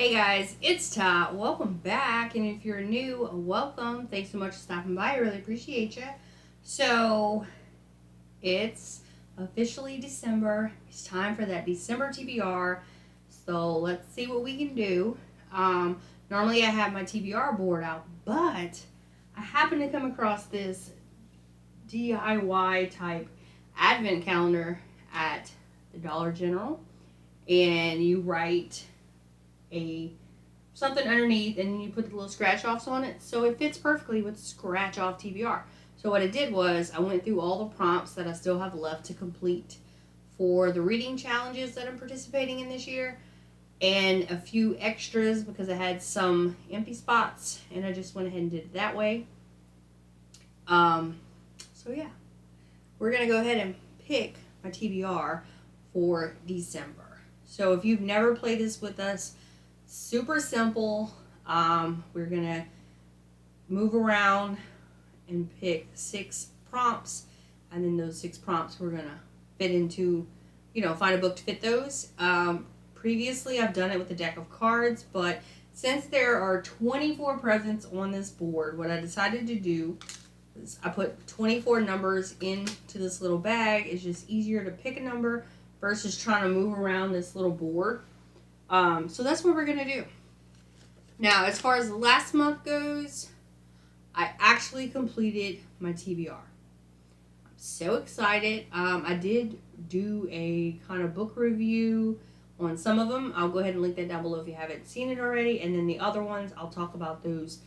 Hey guys, it's Tahs. Welcome back, and if you're new, welcome. Thanks so much for stopping by. I really appreciate you. So, it's officially December. It's time for that December TBR. So, let's see what we can do. Normally I have my TBR board out, but I happened to come across this DIY type advent calendar at the Dollar General, and you write a something underneath and you put the little scratch offs on it, so it fits perfectly with scratch off TBR. So what I did was I went through all the prompts that I still have left to complete for the reading challenges that I'm participating in this year, and a few extras because I had some empty spots, and I just went ahead and did it that way. So yeah, we're gonna go ahead and pick my TBR for December. So if you've never played this with us, super simple. We're gonna move around and pick 6 prompts, and then those 6 prompts we're gonna fit into, find a book to fit those. Previously I've done it with a deck of cards, but since there are 24 presents on this board, what I decided to do is I put 24 numbers into this little bag. It's just easier to pick a number versus trying to move around this little board. So that's what we're going to do. Now, as far as last month goes, I actually completed my TBR. I'm so excited. I did do a kind of book review on some of them. I'll go ahead and link that down below if you haven't seen it already. And then the other ones, I'll talk about those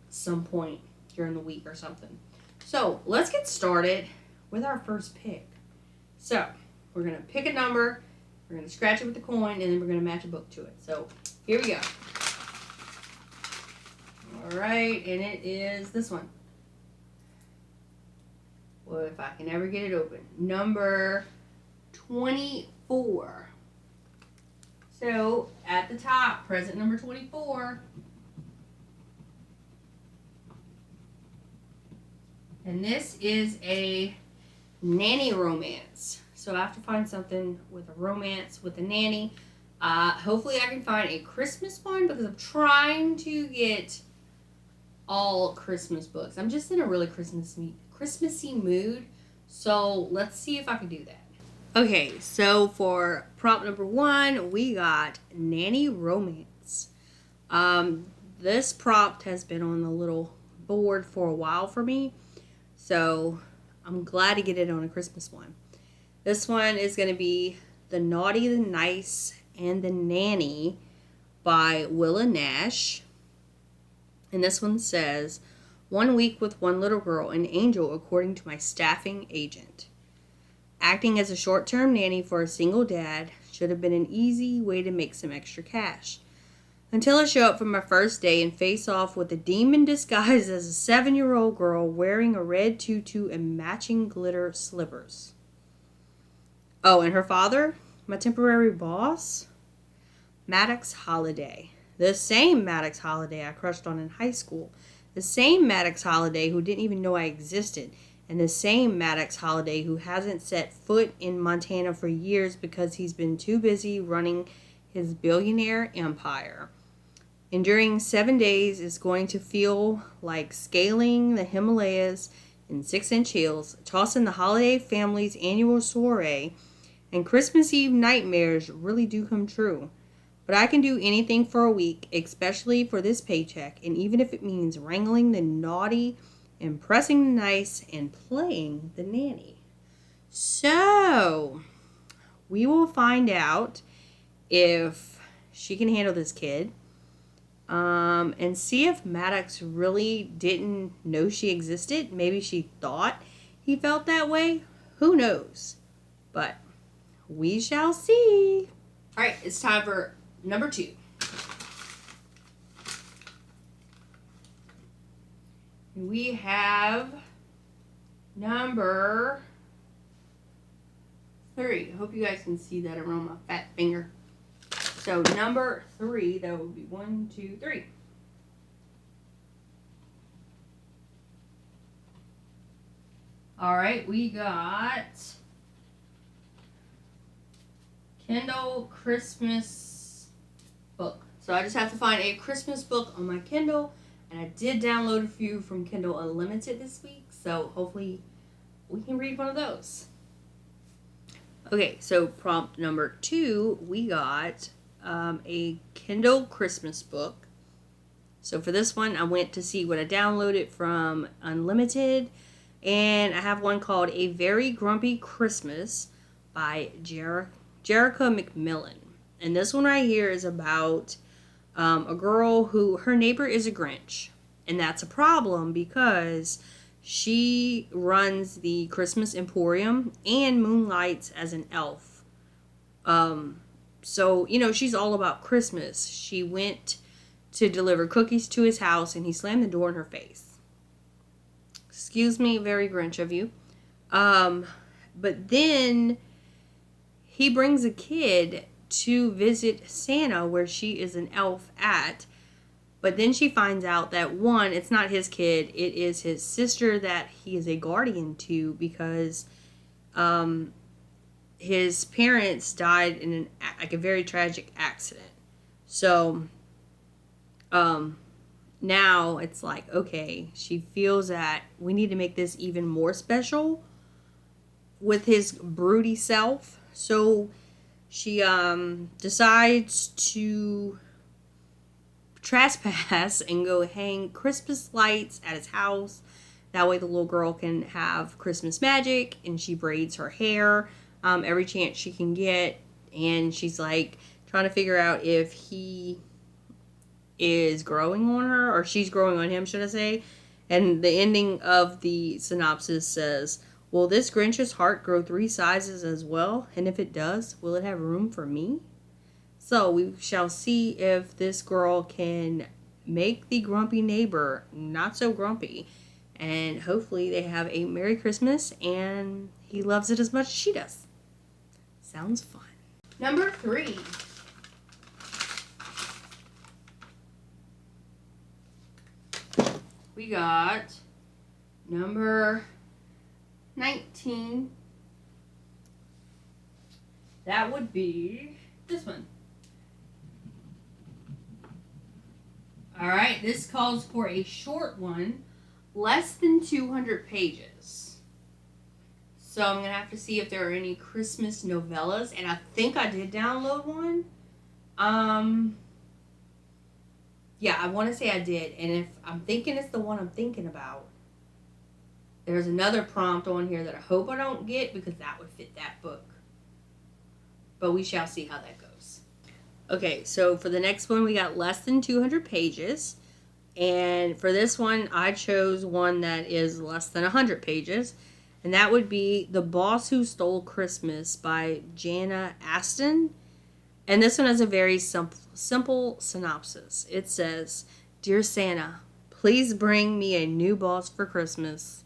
some point during the week or something. So let's get started with our first pick. So we're going to pick a number. We're going to scratch it with the coin, and then we're going to match a book to it. So, here we go. Alright, and it is this one. Well, if I can ever get it open. Number 24. So, at the top, present number 24. And this is a nanny romance. So I have to find something with a romance with a nanny. Hopefully I can find a Christmas one because I'm trying to get all Christmas books. I'm just in a really Christmassy mood. So let's see if I can do that. Okay, so for prompt number 1, we got nanny romance. This prompt has been on the little board for a while for me. So I'm glad to get it on a Christmas one. This one is going to be The Naughty, the Nice, and the Nanny by Willa Nash. And this one says, 1 week with one little girl, an angel according to my staffing agent. Acting as a short-term nanny for a single dad should have been an easy way to make some extra cash. Until I show up for my first day and face off with a demon disguised as a 7-year-old girl wearing a red tutu and matching glitter slippers. Oh, and her father, my temporary boss, Maddox Holliday. The same Maddox Holliday I crushed on in high school. The same Maddox Holliday who didn't even know I existed. And the same Maddox Holliday who hasn't set foot in Montana for years because he's been too busy running his billionaire empire. Enduring 7 days is going to feel like scaling the Himalayas in 6-inch heels, tossing the Holliday family's annual soiree, and Christmas Eve nightmares really do come true. But I can do anything for a week, especially for this paycheck, and even if it means wrangling the naughty, impressing the nice, and playing the nanny. So, we will find out if she can handle this kid, and see if Maddox really didn't know she existed. Maybe she thought he felt that way. Who knows? But we shall see. All right, it's time for number 2. We have number 3. I hope you guys can see that around my fat finger. So number 3, that would be 1, 2, 3. All right, we got Kindle Christmas book. So I just have to find a Christmas book on my Kindle, and I did download a few from Kindle Unlimited this week, so hopefully we can read one of those. Okay, so prompt number 2, we got a Kindle Christmas book. So for this one, I went to see what I downloaded from Unlimited, and I have one called A Very Grumpy Christmas by Jerica McMillan. And this one right here is about a girl who, her neighbor is a Grinch. And that's a problem because she runs the Christmas Emporium and moonlights as an elf. So, you know, she's all about Christmas. She went to deliver cookies to his house, and he slammed the door in her face. Excuse me, very Grinch of you. But then he brings a kid to visit Santa where she is an elf at. But then she finds out that, one, it's not his kid. It is his sister that he is a guardian to because his parents died in a very tragic accident. So now it's like, okay, she feels that we need to make this even more special with his broody self. So she decides to trespass and go hang Christmas lights at his house. That way the little girl can have Christmas magic, and she braids her hair every chance she can get. And she's like trying to figure out if he is growing on her, or she's growing on him, should I say. And the ending of the synopsis says, will this Grinch's heart grow 3 sizes as well? And if it does, will it have room for me? So we shall see if this girl can make the grumpy neighbor not so grumpy. And hopefully they have a Merry Christmas and he loves it as much as she does. Sounds fun. Number 3. We got number 19. That would be this one. Alright, this calls for a short one, less than 200 pages. So I'm going to have to see if there are any Christmas novellas, and I think I did download one. Yeah, I want to say I did, and if I'm thinking it's the one I'm thinking about, there's another prompt on here that I hope I don't get because that would fit that book. But we shall see how that goes. Okay, so for the next one, we got less than 200 pages. And for this one, I chose one that is less than 100 pages. And that would be The Boss Who Stole Christmas by Jana Aston. And this one has a very simple synopsis. It says, Dear Santa, please bring me a new boss for Christmas.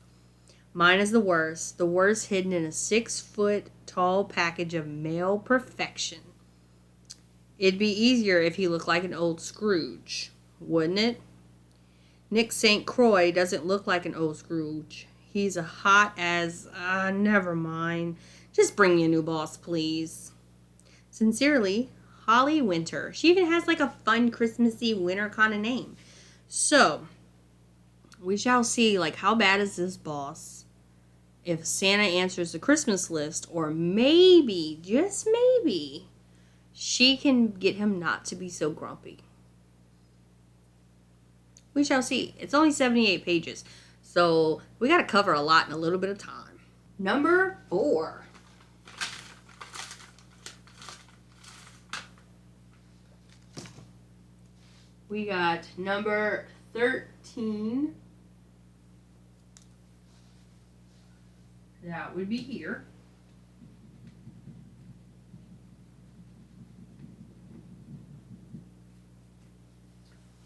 Mine is the worst hidden in a 6-foot-tall package of male perfection. It'd be easier if he looked like an old Scrooge, wouldn't it? Nick St. Croix doesn't look like an old Scrooge. He's a hot as, never mind. Just bring me a new boss, please. Sincerely, Holly Winter. She even has like a fun Christmassy winter kind of name. So, we shall see, like, how bad is this boss? If Santa answers the Christmas list, or maybe, just maybe, she can get him not to be so grumpy. We shall see. It's only 78 pages, so we got to cover a lot in a little bit of time. Number 4. We got number 13. That would be here.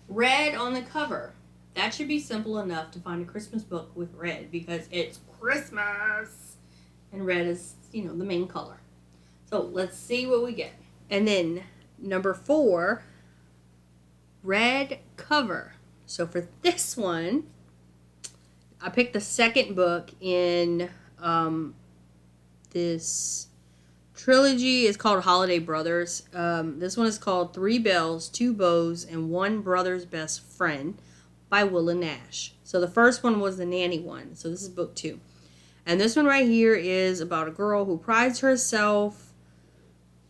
Red on the cover. That should be simple enough to find a Christmas book with red because it's Christmas. And red is, the main color. So let's see what we get. And then number 4, red cover. So for this one, I picked the second book in this trilogy is called Holiday Brothers. This one is called Three Bells, Two Bows, and One Brother's Best Friend by Willa Nash. So the first one was the nanny one. So this is book 2. And this one right here is about a girl who prides herself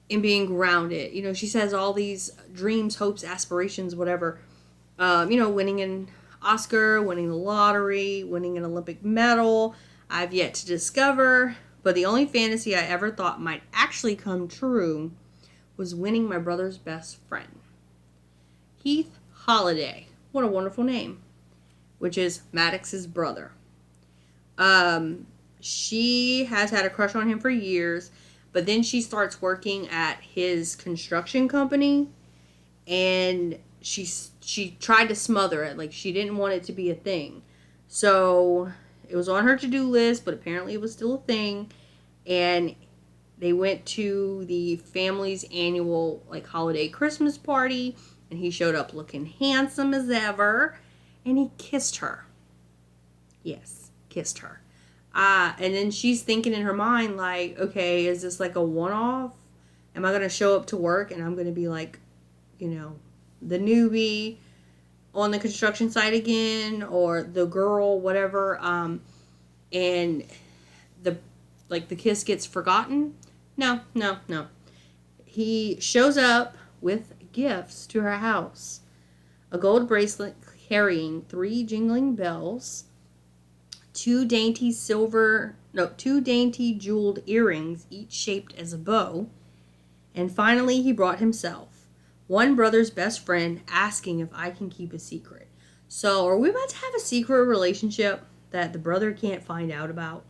in being grounded. You know, she says all these dreams, hopes, aspirations, whatever. Winning an Oscar, winning the lottery, winning an Olympic medal. I've yet to discover. But the only fantasy I ever thought might actually come true was winning my brother's best friend. Heath Holiday. What a wonderful name. Which is Maddox's brother. She has had a crush on him for years. But then she starts working at his construction company. And she tried to smother it. Like, she didn't want it to be a thing. So it was on her to-do list, but apparently it was still a thing. And they went to the family's annual, like, holiday Christmas party. And he showed up looking handsome as ever. And he kissed her. Yes, kissed her. And then she's thinking in her mind, like, okay, is this like a one-off? Am I going to show up to work and I'm going to be like, the newbie on the construction site again, or the girl, whatever, and the kiss gets forgotten? No. He shows up with gifts to her house. A gold bracelet carrying 3 jingling bells, 2 dainty jeweled earrings, each shaped as a bow, and finally he brought himself. One brother's best friend asking if I can keep a secret. So, are we about to have a secret relationship that the brother can't find out about?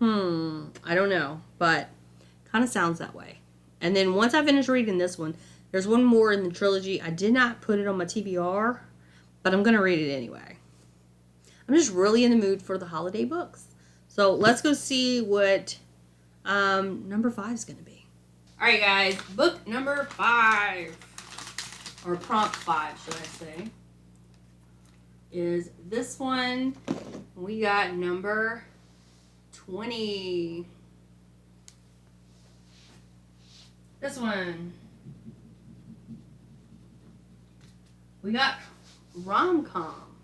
I don't know, but kind of sounds that way. And then once I finish reading this one, there's one more in the trilogy. I did not put it on my TBR, but I'm going to read it anyway. I'm just really in the mood for the holiday books. So, let's go see what number 5 is going to be. Alright guys, book number 5, or prompt 5 should I say, is this one. We got number 20. This one. We got rom-com.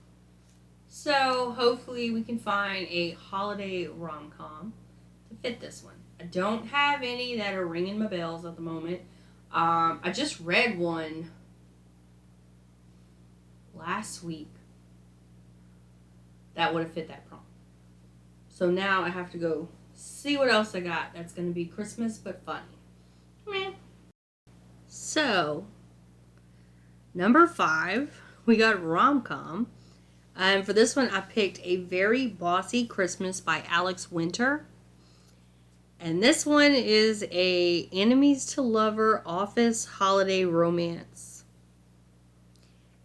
So hopefully we can find a holiday rom-com to fit this one. I don't have any that are ringing my bells at the moment. I just read one last week that would have fit that prompt. So now I have to go see what else I got that's going to be Christmas but funny. Meh. So, number 5, we got rom-com. And for this one, I picked A Very Bossy Christmas by Alex Winter. And this one is a enemies to lover office holiday romance.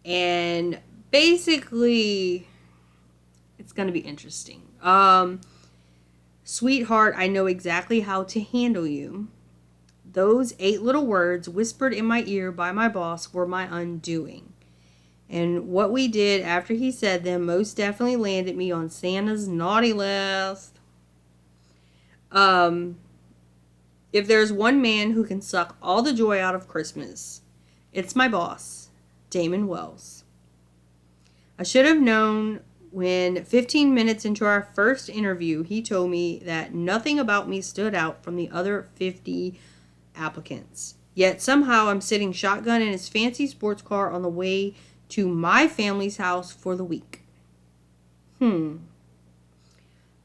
And basically, it's going to be interesting. Sweetheart, I know exactly how to handle you. Those 8 little words whispered in my ear by my boss were my undoing. And what we did after he said them most definitely landed me on Santa's naughty list. If there's one man who can suck all the joy out of Christmas, it's my boss, Damon Wells. I should have known when 15 minutes into our first interview, he told me that nothing about me stood out from the other 50 applicants. Yet somehow I'm sitting shotgun in his fancy sports car on the way to my family's house for the week.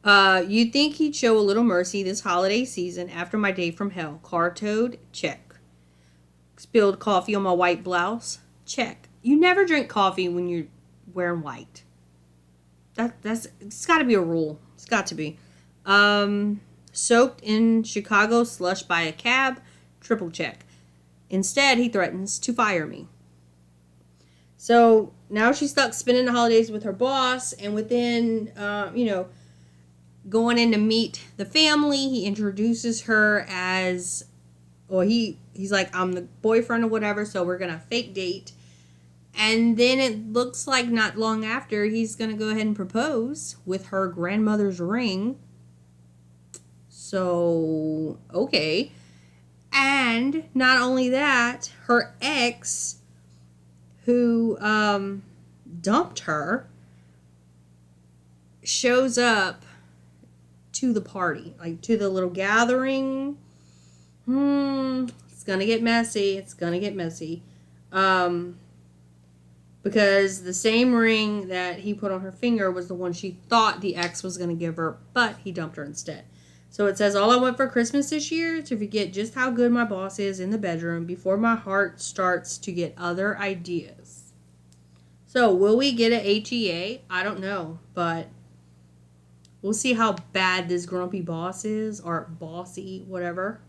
You'd think he'd show a little mercy this holiday season after my day from hell. Car towed? Check. Spilled coffee on my white blouse? Check. You never drink coffee when you're wearing white. It's got to be a rule. It's got to be. Soaked in Chicago slush by a cab? Triple check. Instead, he threatens to fire me. So now she's stuck spending the holidays with her boss, and within, going in to meet the family, he introduces her as, or he's like, I'm the boyfriend or whatever, so we're going to fake date. And then it looks like not long after, he's going to go ahead and propose with her grandmother's ring. So, okay. And not only that, her ex, who dumped her, shows up to the party, like to the little gathering. It's gonna get messy. It's gonna get messy. Because the same ring that he put on her finger was the one she thought the ex was gonna give her, but he dumped her instead. So it says, all I want for Christmas this year is to forget just how good my boss is in the bedroom before my heart starts to get other ideas. So will we get an HEA? I don't know, but we'll see how bad this grumpy boss is, or bossy, whatever.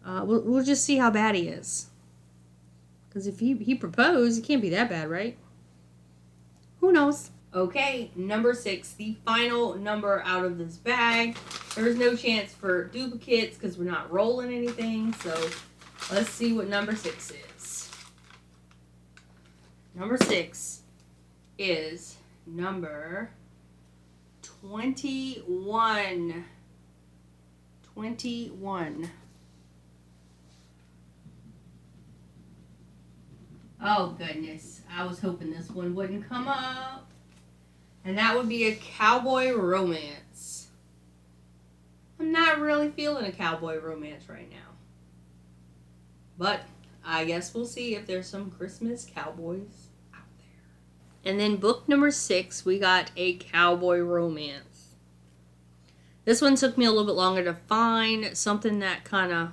We'll just see how bad he is. Because if he proposed, it can't be that bad, right? Who knows? Okay, number 6, the final number out of this bag. There's no chance for duplicates because we're not rolling anything. So let's see what number 6 is. Number 6 is number 21. 21. Oh, goodness. I was hoping this one wouldn't come up. And that would be a cowboy romance. I'm not really feeling a cowboy romance right now. But I guess we'll see if there's some Christmas cowboys out there. And then book number 6, we got a cowboy romance. This one took me a little bit longer to find something that kind of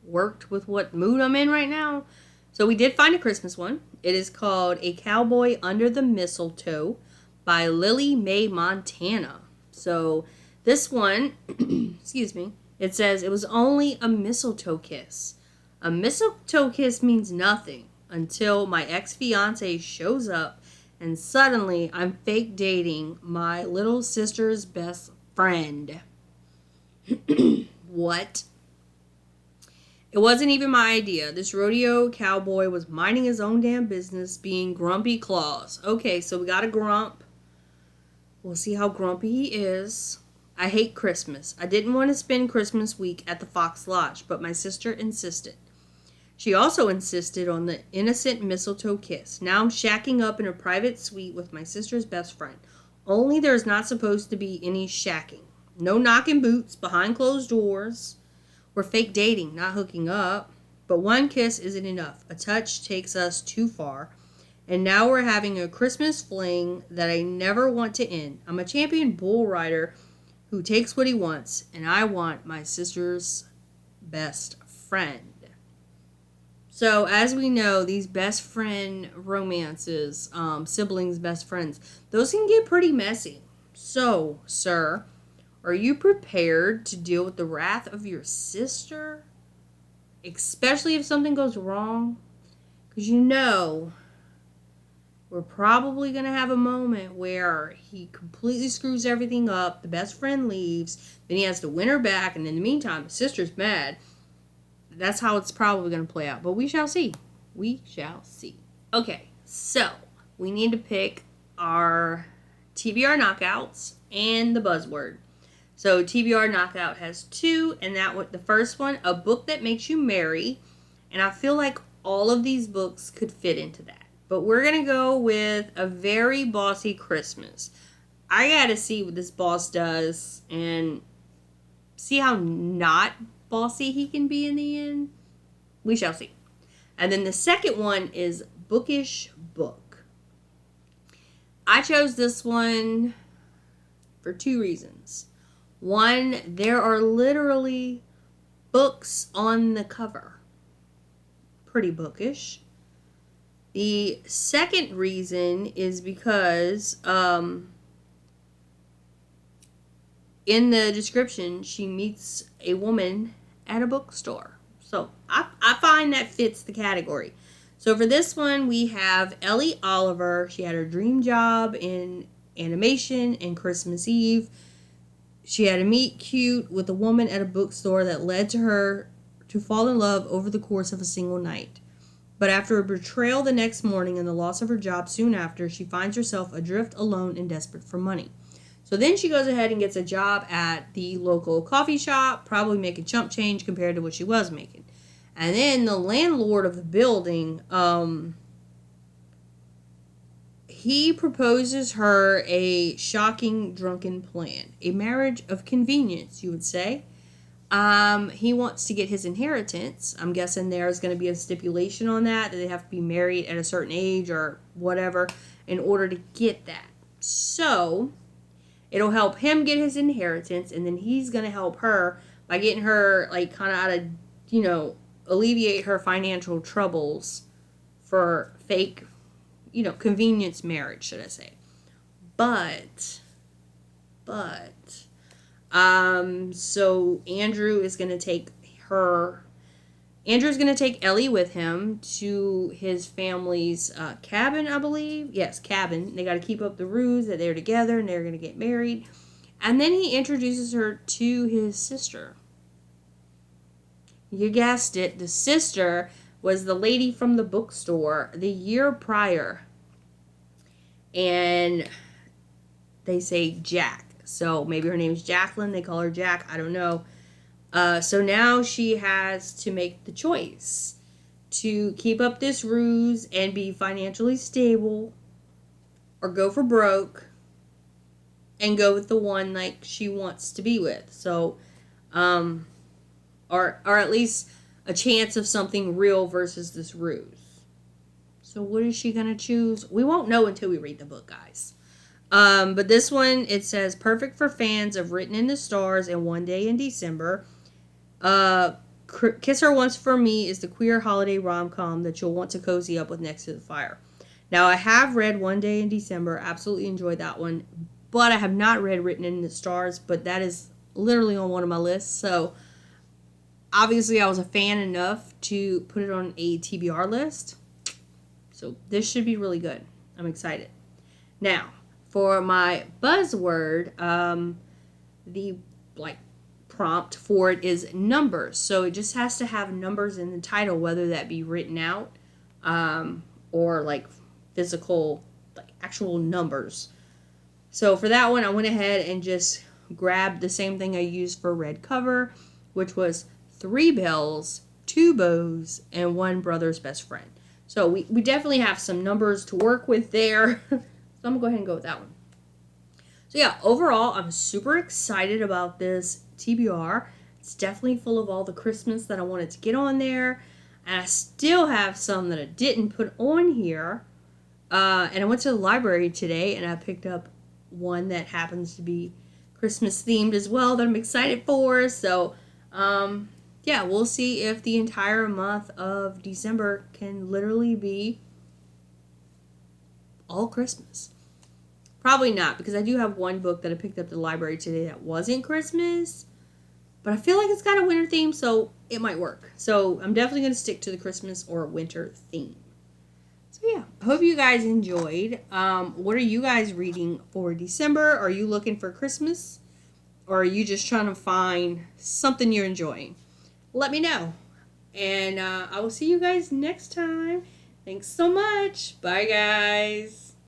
worked with what mood I'm in right now. So we did find a Christmas one. It is called A Cowboy Under the Mistletoe by Lily Mae Montana. So this one, excuse me, it says, it was only a mistletoe kiss. A mistletoe kiss means nothing until my ex-fiance shows up and suddenly I'm fake dating my little sister's best friend. What? It wasn't even my idea. This rodeo cowboy was minding his own damn business, being grumpy Claus. Okay, so we got a grump. We'll see how grumpy he is. I hate Christmas. I didn't want to spend Christmas week at the Fox Lodge, but my sister insisted. She also insisted on the innocent mistletoe kiss. Now I'm shacking up in a private suite with my sister's best friend. Only there's not supposed to be any shacking. No knocking boots behind closed doors. We're fake dating, not hooking up. But one kiss isn't enough. A touch takes us too far. And now we're having a Christmas fling that I never want to end. I'm a champion bull rider who takes what he wants, and I want my sister's best friend. So, as we know, these best friend romances, siblings, best friends, those can get pretty messy. So, sir, are you prepared to deal with the wrath of your sister? Especially if something goes wrong? Because you know, we're probably going to have a moment where he completely screws everything up, the best friend leaves, then he has to win her back, and in the meantime, the sister's mad. That's how it's probably going to play out. But we shall see. We shall see. Okay, so we need to pick our TBR knockouts and the buzzword. So TBR knockout has 2, and the first one, a book that makes you merry. And I feel like all of these books could fit into that. But we're going to go with A Very Bossy Christmas. I got to see what this boss does and see how not bossy he can be in the end. We shall see. And then the second one is Bookish Book. I chose this one for 2 reasons. One, there are literally books on the cover. Pretty bookish. The second reason is because in the description, she meets a woman at a bookstore. So I find that fits the category. So for this one, we have Ellie Oliver. She had her dream job in animation and Christmas Eve. She had a meet cute with a woman at a bookstore that led to her to fall in love over the course of a single night. But after a betrayal the next morning and the loss of her job soon after, she finds herself adrift, alone, and desperate for money. So then she goes ahead and gets a job at the local coffee shop, probably making chump change compared to what she was making. And then the landlord of the building, he proposes her a shocking drunken plan. A marriage of convenience, you would say. He wants to get his inheritance. I'm guessing there's going to be a stipulation on that they have to be married at a certain age or whatever in order to get that. So, it'll help him get his inheritance, and then he's going to help her by getting her, like, kind of out of, alleviate her financial troubles for fake, convenience marriage, should I say. So Andrew's going to take Ellie with him to his family's cabin, I believe. Yes, cabin. They got to keep up the ruse that they're together and they're going to get married. And then he introduces her to his sister. You guessed it. The sister was the lady from the bookstore the year prior. And they say Jack. So maybe her name's Jacqueline. They call her Jack. I don't know. So now she has to make the choice to keep up this ruse and be financially stable, or go for broke and go with the one like she wants to be with. So, or at least a chance of something real versus this ruse. So what is she gonna choose? We won't know until we read the book, guys. But this one, it says, perfect for fans of Written in the Stars and One Day in December. Kiss Her Once for Me is the queer holiday rom-com that you'll want to cozy up with next to the fire. Now, I have read One Day in December. Absolutely enjoyed that one. But I have not read Written in the Stars, but that is literally on one of my lists. So, obviously, I was a fan enough to put it on a TBR list. So, this should be really good. I'm excited. Now, for my buzzword, the prompt for it is numbers. So it just has to have numbers in the title, whether that be written out or physical, actual numbers. So for that one, I went ahead and just grabbed the same thing I used for red cover, which was 3 bells, 2 bows, and 1 brother's best friend. So we definitely have some numbers to work with there. So I'm going to go ahead and go with that one. So yeah, overall, I'm super excited about this TBR. It's definitely full of all the Christmas that I wanted to get on there. And I still have some that I didn't put on here. And I went to the library today and I picked up one that happens to be Christmas themed as well that I'm excited for. So, yeah, we'll see if the entire month of December can literally be all Christmas. Probably not, because I do have one book that I picked up at the library today that wasn't Christmas, but I feel like it's got a winter theme, so it might work. So I'm definitely going to stick to the Christmas or winter theme. So yeah, I hope you guys enjoyed. What are you guys reading for December? Are you looking for Christmas? Or are you just trying to find something you're enjoying? Let me know. And I will see you guys next time. Thanks so much. Bye, guys.